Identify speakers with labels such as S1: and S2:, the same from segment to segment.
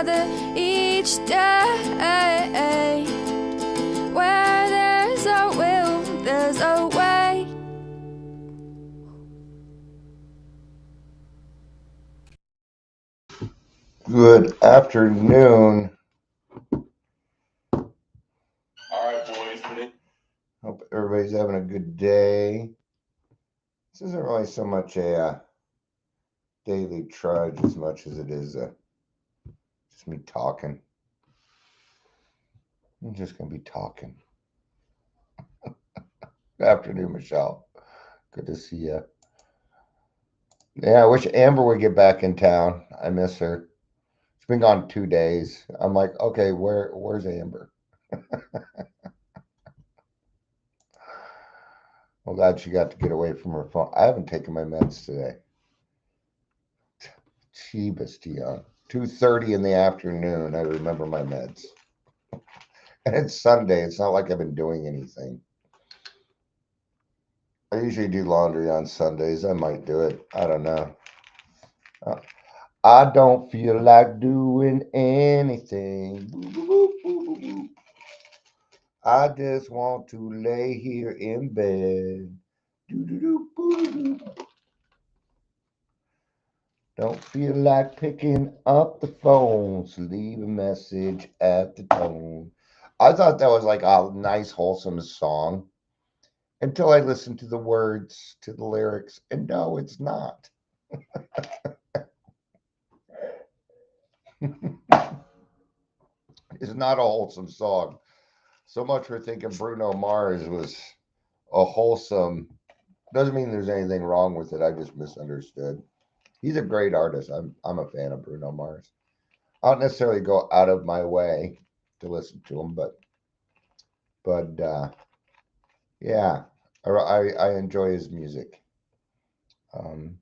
S1: another each day. Where there's a will, there's a way.
S2: Good afternoon.
S3: All right, boys.
S2: Hope everybody's having a good day. This isn't really so much a daily trudge as much as it is just me talking. I'm just going to be talking. Good afternoon, Michelle. Good to see you. Yeah, I wish Amber would get back in town. I miss her. She's been gone 2 days. I'm like, okay, where's Amber? Well, glad she got to get away from her phone. I haven't taken my meds today. Jeebus, Dion. 2:30 in the afternoon. I remember my meds. And it's Sunday. It's not like I've been doing anything. I usually do laundry on Sundays. I might do it. I don't know. I don't feel like doing anything. I just want to lay here in bed. Don't feel like picking up the phone, so leave a message at the tone. I thought that was like a nice, wholesome song until I listened to the words, to the lyrics, and no, it's not. It's not a wholesome song. So much for thinking Bruno Mars was a wholesome. Doesn't mean there's anything wrong with it. I just misunderstood. He's a great artist. I'm a fan of Bruno Mars. I don't necessarily go out of my way to listen to him, but yeah, I enjoy his music. Um,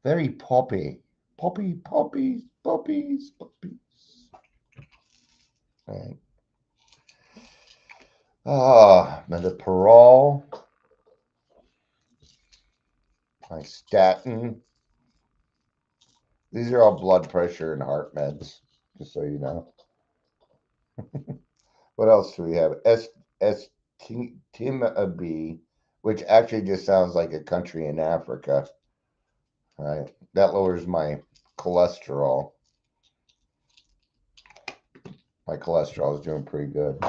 S2: very poppies. Right. Ah, metoprolol, my statin. These are all blood pressure and heart meds, just so you know. What else do we have? Timab, which actually just sounds like a country in Africa. Right, that lowers my cholesterol. My cholesterol is doing pretty good.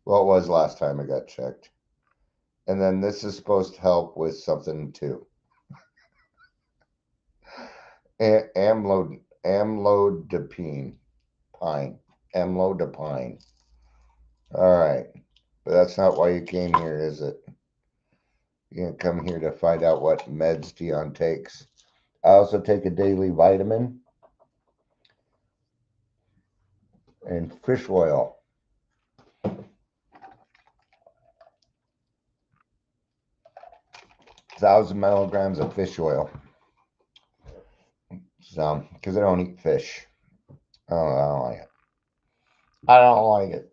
S2: Well, it was last time I got checked. And then this is supposed to help with something too. Amlodipine. Amlodipine. All right. But that's not why you came here, is it? You didn't come here to find out what meds Dion takes. I also take a daily vitamin and fish oil. 1,000 milligrams of fish oil. So, because I don't eat fish. I don't like it. I don't like it.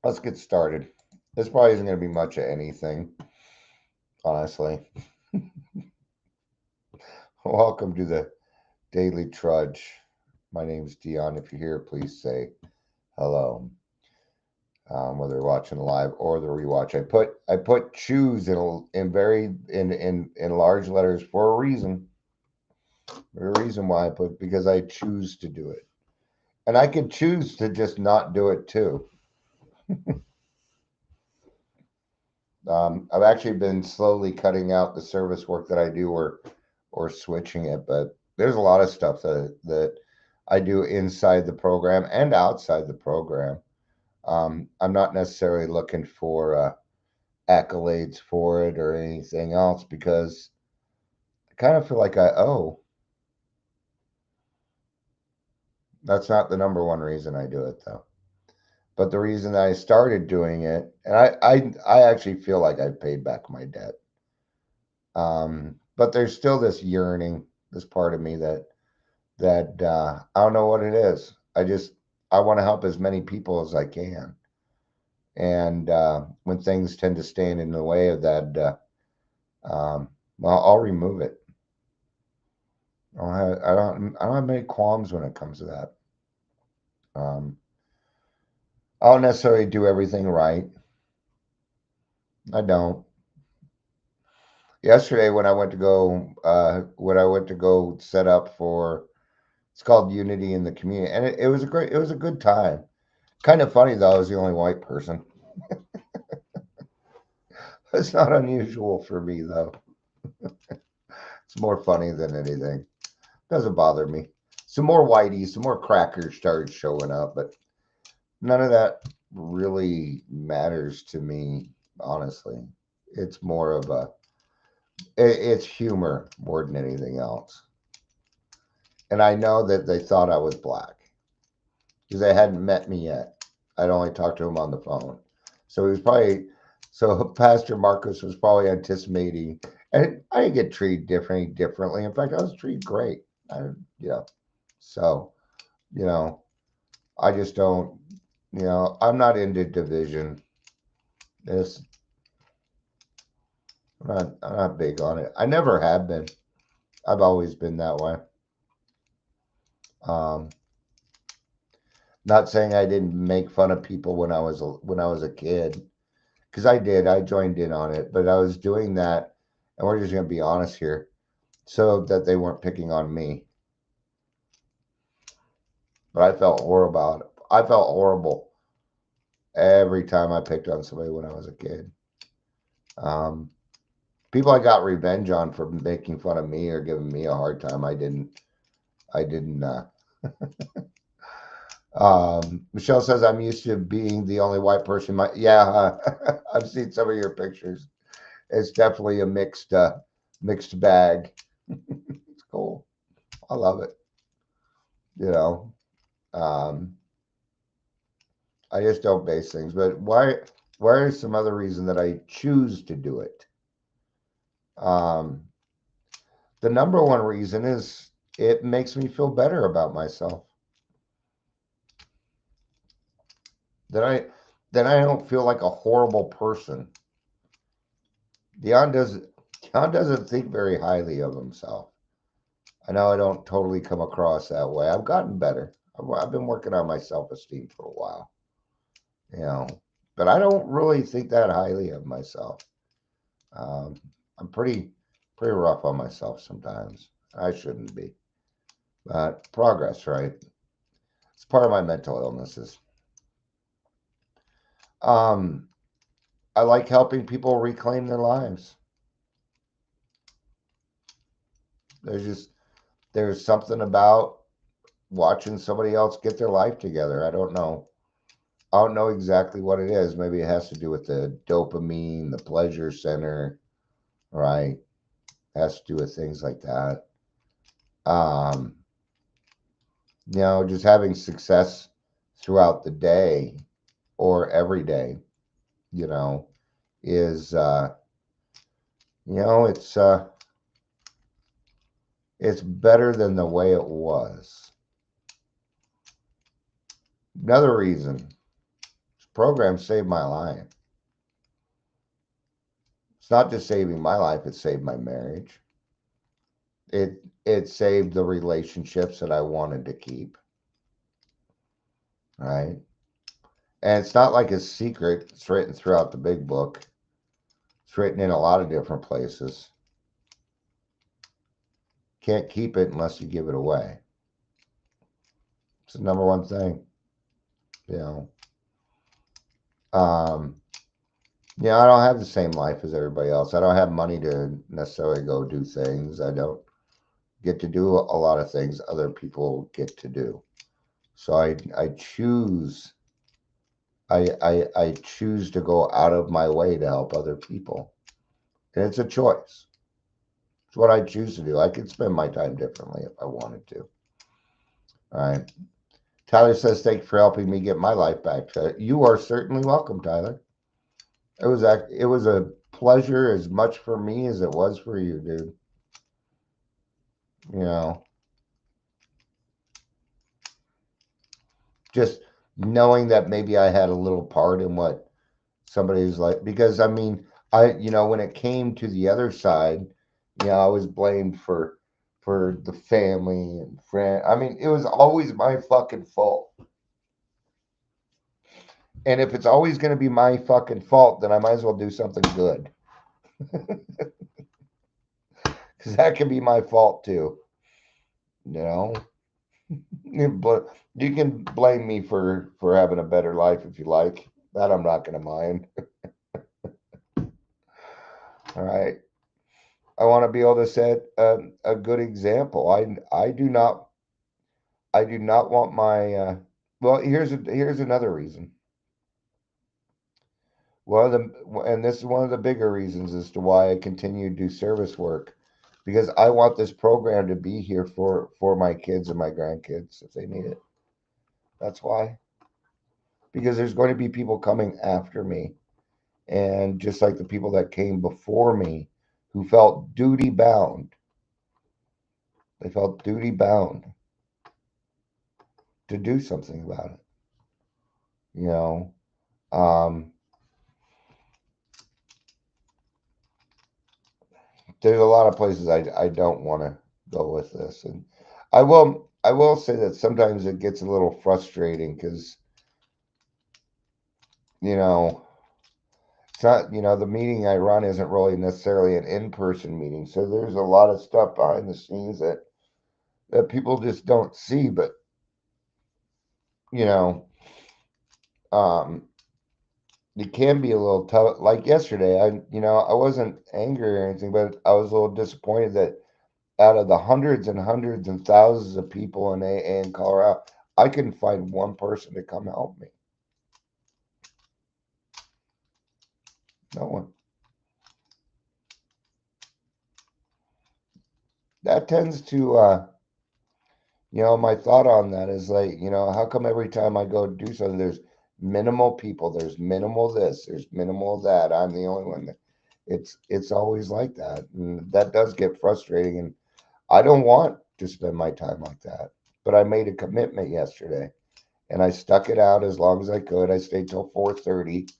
S2: Let's get started. This probably isn't going to be much of anything, honestly. Welcome to the Daily Trudge. My name's Dion. If you're here, please say hello. Whether you're watching live or the rewatch, I put choose in large letters for a reason. There's a reason why I put, because I choose to do it, and I could choose to just not do it too. I've actually been slowly cutting out the service work that I do, or switching it, but there's a lot of stuff that I do inside the program and outside the program. I'm not necessarily looking for accolades for it or anything else, because I kind of feel like I owe. That's not the number one reason I do it, though. But the reason I started doing it, and I actually feel like I've paid back my debt. But there's still this yearning, this part of me that I don't know what it is. I want to help as many people as I can, and when things tend to stand in the way of that, well, I'll remove it. I don't have many qualms when it comes to that. I don't necessarily do everything right. I don't. Yesterday when I went to go set up for, it's called Unity in the Community, and it was a good time. Kind of funny though, I was the only white person. It's not unusual for me though. It's more funny than anything. Doesn't bother me. Some more whiteys, some more crackers started showing up, but none of that really matters to me, honestly. It's more of it's humor more than anything else. And I know that they thought I was black because they hadn't met me yet. I'd only talked to him on the phone. So he was probably, so Pastor Marcus was probably anticipating, and I didn't get treated differently. In fact, I was treated great. You know, so, you know, I just don't, I'm not into division. It's, I'm not big on it. I never have been. I've always been that way. Um, Not saying I didn't make fun of people when I was a kid, because I did. I joined in on it, but I was doing that, and we're just gonna be honest here, so that they weren't picking on me. But I felt horrible about it. I felt horrible every time I picked on somebody when I was a kid. Um, People I got revenge on for making fun of me or giving me a hard time. I didn't. I didn't. Michelle says I'm used to being the only white person. Yeah, I've seen some of your pictures. It's definitely a mixed bag. It's cool. I love it. You know, um, I just don't base things. But why? Why is some other reason that I choose to do it? Um, the number one reason is it makes me feel better about myself. That I then I don't feel like a horrible person. Dion doesn't Dion doesn't think very highly of himself. I know I don't totally come across that way. I've gotten better. I've been working on my self-esteem for a while, you know, but I don't really think that highly of myself. Um, I'm pretty rough on myself sometimes. I shouldn't be, but progress, right? It's part of my mental illnesses. Um, I like helping people reclaim their lives. There's just there's something about watching somebody else get their life together. I don't know. I don't know exactly what it is. Maybe it has to do with the dopamine, the pleasure center, right? It has to do with things like that. Um, just having success throughout the day or every day, you know, is you know, it's better than the way it was. Another reason, this program saved my life. It's not just saving my life, it saved my marriage. It saved the relationships that I wanted to keep, right? And it's not like a secret. It's written throughout the big book. It's written in a lot of different places. Can't keep it unless you give it away. It's the number one thing, you know. Um, I don't have the same life as everybody else. I don't have money to necessarily go do things. I don't get to do a lot of things other people get to do. So I choose I choose to go out of my way to help other people. And it's a choice. It's what I choose to do. I could spend my time differently if I wanted to. All right. Tyler says, "Thank you for helping me get my life back." You are certainly welcome, Tyler. It was a pleasure as much for me as it was for you, dude. You know, just knowing that maybe I had a little part in what somebody's like, because I mean, when it came to the other side, I was blamed for for the family and friend. I mean, it was always my fucking fault. And if it's always going to be my fucking fault, then I might as well do something good. Because that can be my fault too. You know, you can blame me for having a better life if you like. That I'm not going to mind. All right. I want to be able to set a good example. I do not want my well, here's another reason. And this is one of the bigger reasons as to why I continue to do service work, because I want this program to be here for my kids and my grandkids if they need it. That's why. Because there's going to be people coming after me, and just like the people that came before me who felt duty bound. They felt duty bound to do something about it. You know, there's a lot of places I don't want to go with this, and I will say that sometimes it gets a little frustrating because you know it's not, the meeting I run isn't really necessarily an in-person meeting, so there's a lot of stuff behind the scenes that people just don't see, but you know um it can be a little tough. Like yesterday, I wasn't angry or anything, but I was a little disappointed that out of the hundreds and hundreds and thousands of people in AA in Colorado, I couldn't find one person to come help me. No one. That tends to, my thought on that is like, how come every time I go do something, there's minimal people, there's minimal this, there's minimal that. I'm the only one that it's always like that. And that does get frustrating. And I don't want to spend my time like that. But I made a commitment yesterday and I stuck it out as long as I could. I stayed till 4:30.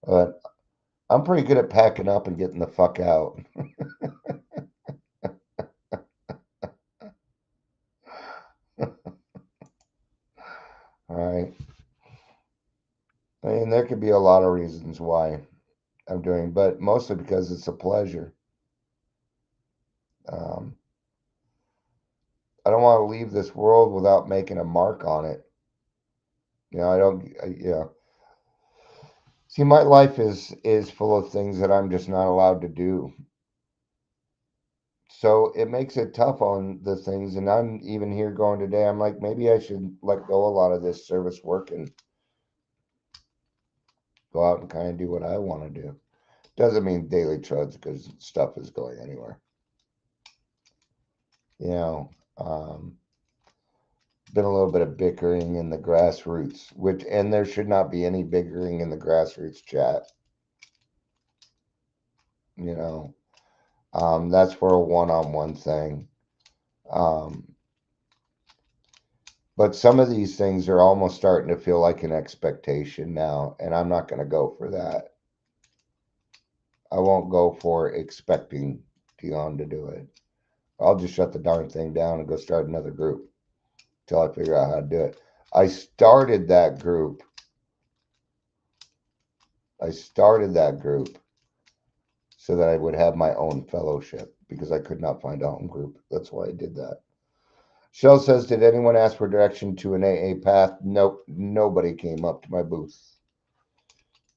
S2: But I'm pretty good at packing up and getting the fuck out. All right. I mean, there could be a lot of reasons why I'm doing, but mostly because it's a pleasure. Um, I don't want to leave this world without making a mark on it. I don't. See, my life is full of things that I'm just not allowed to do. So it makes it tough on the things. And I'm even here going today. I'm like, maybe I should let go a lot of this service work and go out and kind of do what I want to do. Doesn't mean daily truds because stuff is going anywhere. You know, been a little bit of bickering in the grassroots, and there should not be any bickering in the grassroots chat. That's for a one-on-one thing. But some of these things are almost starting to feel like an expectation now, and I'm not going to go for that. I won't go for expecting Dion to do it. I'll just shut the darn thing down and go start another group until I figure out how to do it. I started that group so that I would have my own fellowship because I could not find a home group. That's why I did that. Shell says, did anyone ask for direction to an AA path? Nope. Nobody came up to my booth.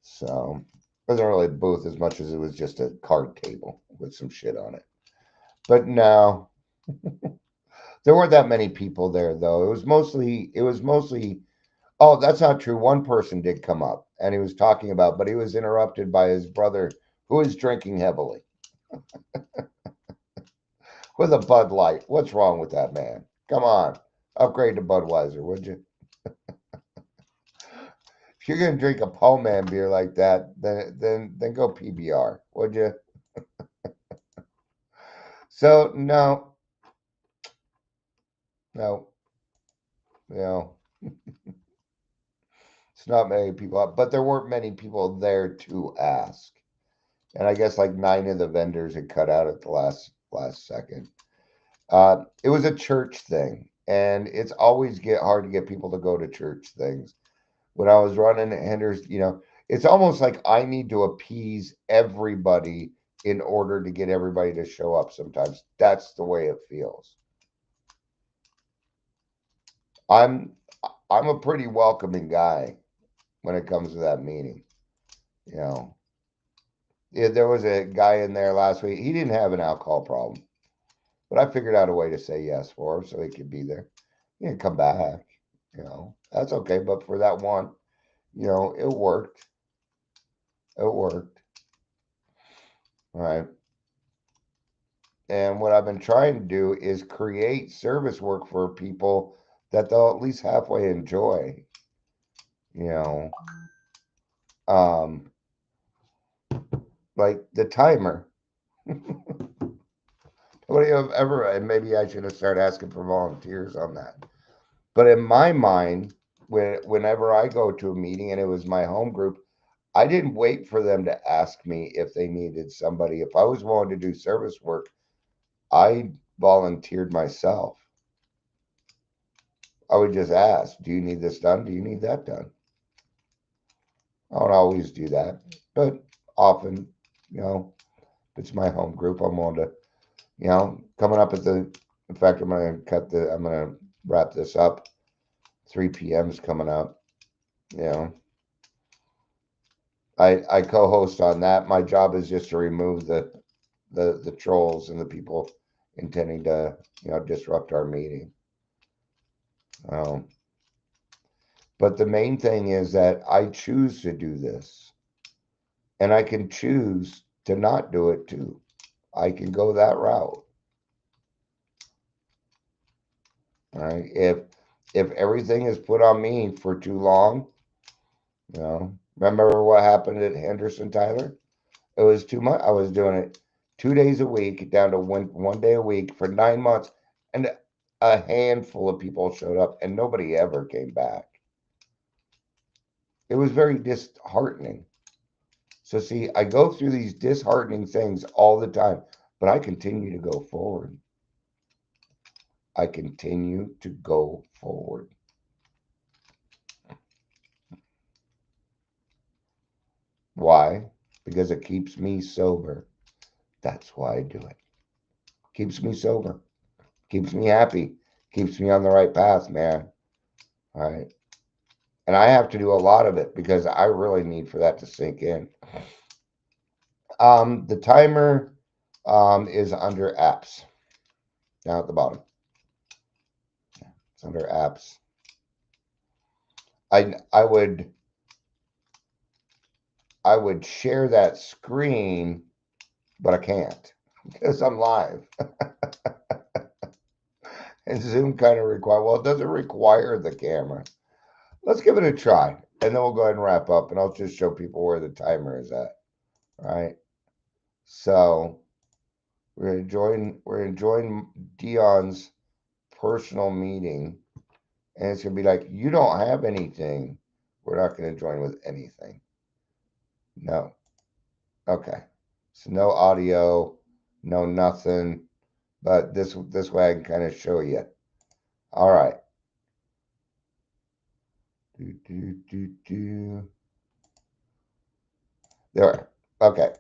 S2: So it wasn't really a booth as much as it was just a card table with some shit on it. But no, there weren't that many people there though. It was mostly, oh, that's not true. One person did come up and he was talking about, but he was interrupted by his brother who is drinking heavily with a Bud Light. What's wrong with that man? Come on, upgrade to Budweiser, would you? If you're gonna drink a Paul Man beer like that, then go PBR, would you? So no, it's not many people up, but there weren't many people there to ask. And I guess like 9 of the vendors had cut out at the last last second. It was a church thing, and it's always get hard to get people to go to church things. When I was running Henderson, it's almost like I need to appease everybody in order to get everybody to show up sometimes. That's the way it feels. I'm a pretty welcoming guy when it comes to that meeting. Yeah, there was a guy in there last week. He didn't have an alcohol problem, but I figured out a way to say yes for him so he could be there. He can come back. That's okay. But for that one, it worked. It worked. All right. And what I've been trying to do is create service work for people that they'll at least halfway enjoy. Um, like the timer. Nobody have ever, and maybe I should have started asking for volunteers on that. But in my mind, whenever I go to a meeting and it was my home group, I didn't wait for them to ask me if they needed somebody. If I was willing to do service work, I volunteered myself. I would just ask, do you need this done? Do you need that done? I don't always do that, but often, if it's my home group, I'm willing to, coming up at in fact, I'm going to wrap this up. 3 p.m. is coming up. I co-host on that. My job is just to remove the trolls and the people intending to, disrupt our meeting. But the main thing is that I choose to do this, and I can choose to not do it too. I can go that route. All right. If everything is put on me for too long, remember what happened at Henderson, Tyler? It was too much. I was doing it 2 days a week down to one day a week for 9 months, and a handful of people showed up, and nobody ever came back. It was very disheartening. So see, I go through these disheartening things all the time, but I continue to go forward. I continue to go forward. Why? Because it keeps me sober. That's why I do it. Keeps me sober. Keeps me happy. Keeps me on the right path, man. All right. And I have to do a lot of it because I really need for that to sink in. The timer is under apps. Down at the bottom. It's under apps. I would share that screen, but I can't because I'm live. And Zoom kind of it doesn't require the camera. Let's give it a try, and then we'll go ahead and wrap up, and I'll just show people where the timer is at. All right. So we're enjoying Dion's personal meeting, and it's gonna be like, you don't have anything. We're not gonna join with anything. No. Okay. So no audio, no nothing. But this way I can kind of show you. All right. There. Okay.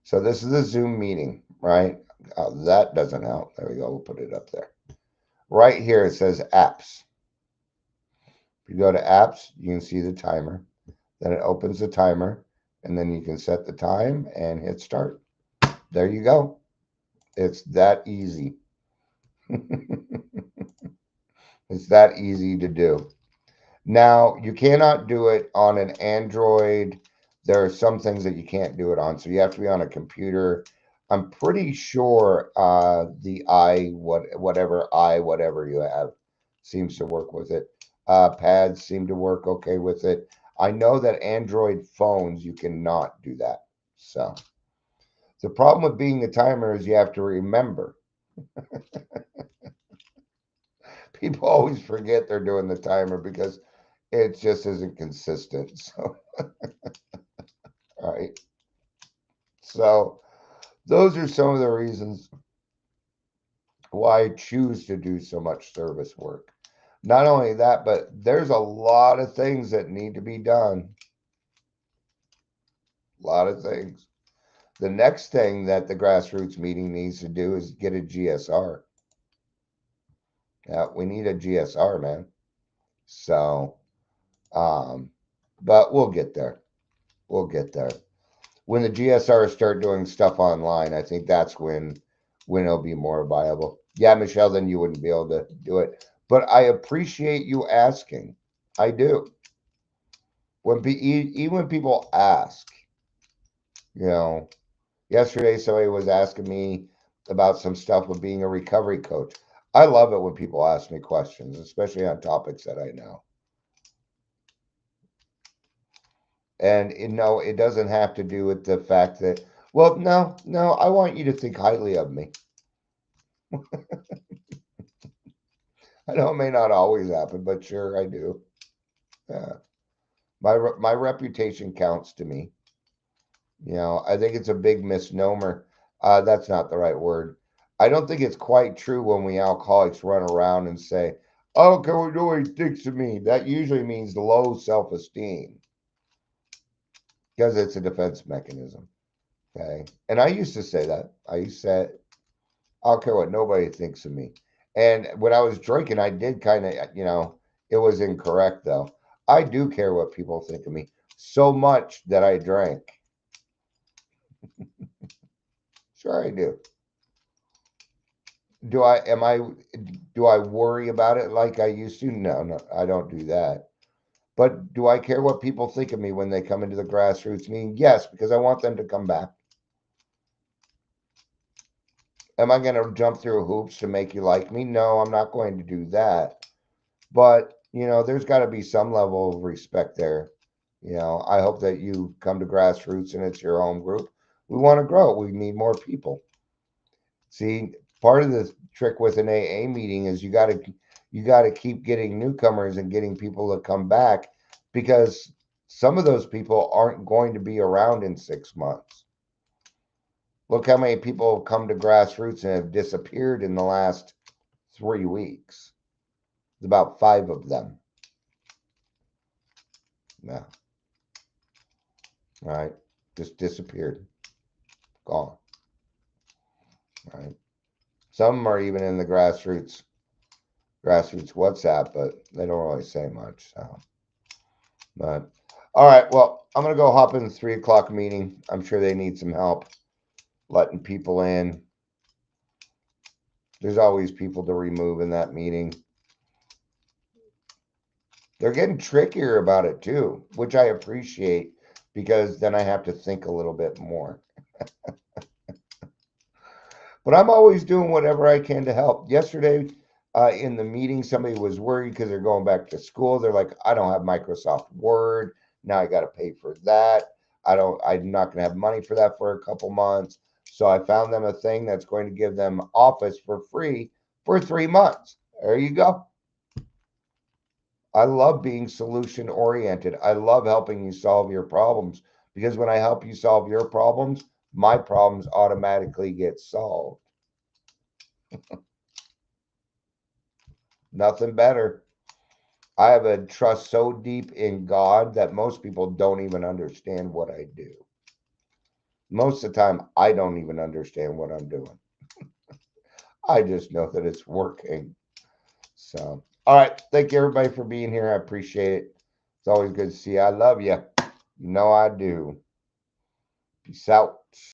S2: So this is a Zoom meeting, right? That doesn't help. There we go. We'll put it up there. Right here it says apps. If you go to apps, you can see the timer. Then it opens the timer, and then you can set the time and hit start. There you go. It's that easy. It's that easy to do. Now, you cannot do it on an Android. There are some things that you can't do it on, so you have to be on a computer. I'm pretty sure the whatever you have seems to work with it. Pads seem to work okay with it. I know that Android phones, you cannot do that. So the problem with being a timer is you have to remember. People always forget they're doing the timer because it just isn't consistent. So, all right. So those are some of the reasons why I choose to do so much service work. Not only that, but there's a lot of things that need to be done. A lot of things. The next thing that the grassroots meeting needs to do is get a GSR. Yeah, we need a GSR, man. So, but we'll get there. We'll get there. When the GSRs start doing stuff online, I think that's when it'll be more viable. Yeah, Michelle, then you wouldn't be able to do it. But I appreciate you asking. I do. Even when people ask, yesterday somebody was asking me about some stuff with being a recovery coach. I love it when people ask me questions, especially on topics that I know. And it doesn't have to do with the fact that, well, no, I want you to think highly of me. I know it may not always happen, but sure I do. Yeah. My reputation counts to me. I think it's a big misnomer. That's not the right word. I don't think it's quite true when we alcoholics run around and say, "Oh, can we do what he thinks of me?" That usually means low self-esteem because it's a defense mechanism. Okay. And I used to say that. I used to say, I don't care what nobody thinks of me. And when I was drinking, I did kind of, it was incorrect though. I do care what people think of me so much that I drank. Sure, I do. Do I worry about it like I used to? No, I don't do that. But do I care what people think of me when they come into the grassroots meeting? Yes, because I want them to come back. Am I going to jump through hoops to make you like me? No, I'm not going to do that. But, there's got to be some level of respect there. I hope that you come to grassroots and it's your home group. We want to grow. We need more people. See, part of the trick with an AA meeting is you got to keep getting newcomers and getting people to come back, because some of those people aren't going to be around in 6 months. Look how many people have come to grassroots and have disappeared in the last 3 weeks. It's about 5 of them. Yeah. All right. Just disappeared. Gone. All right. Some are even in the grassroots WhatsApp, but they don't really say much. So, but all right. Well, I'm gonna go hop in the 3 o'clock meeting. I'm sure they need some help letting people in. There's always people to remove in that meeting. They're getting trickier about it too, which I appreciate, because then I have to think a little bit more. But I'm always doing whatever I can to help. Yesterday, in the meeting, somebody was worried because they're going back to school. They're like, I don't have Microsoft Word. Now I got to pay for that. I'm not going to have money for that for a couple months. So I found them a thing that's going to give them Office for free for 3 months. There you go. I love being solution oriented. I love helping you solve your problems, because when I help you solve your problems, my problems automatically get solved. Nothing better. I have a trust so deep in God that most people don't even understand what I do. Most of the time, I don't even understand what I'm doing. I just know that it's working. So, all right. Thank you, everybody, for being here. I appreciate it. It's always good to see you. I love you. You know I do. Peace out.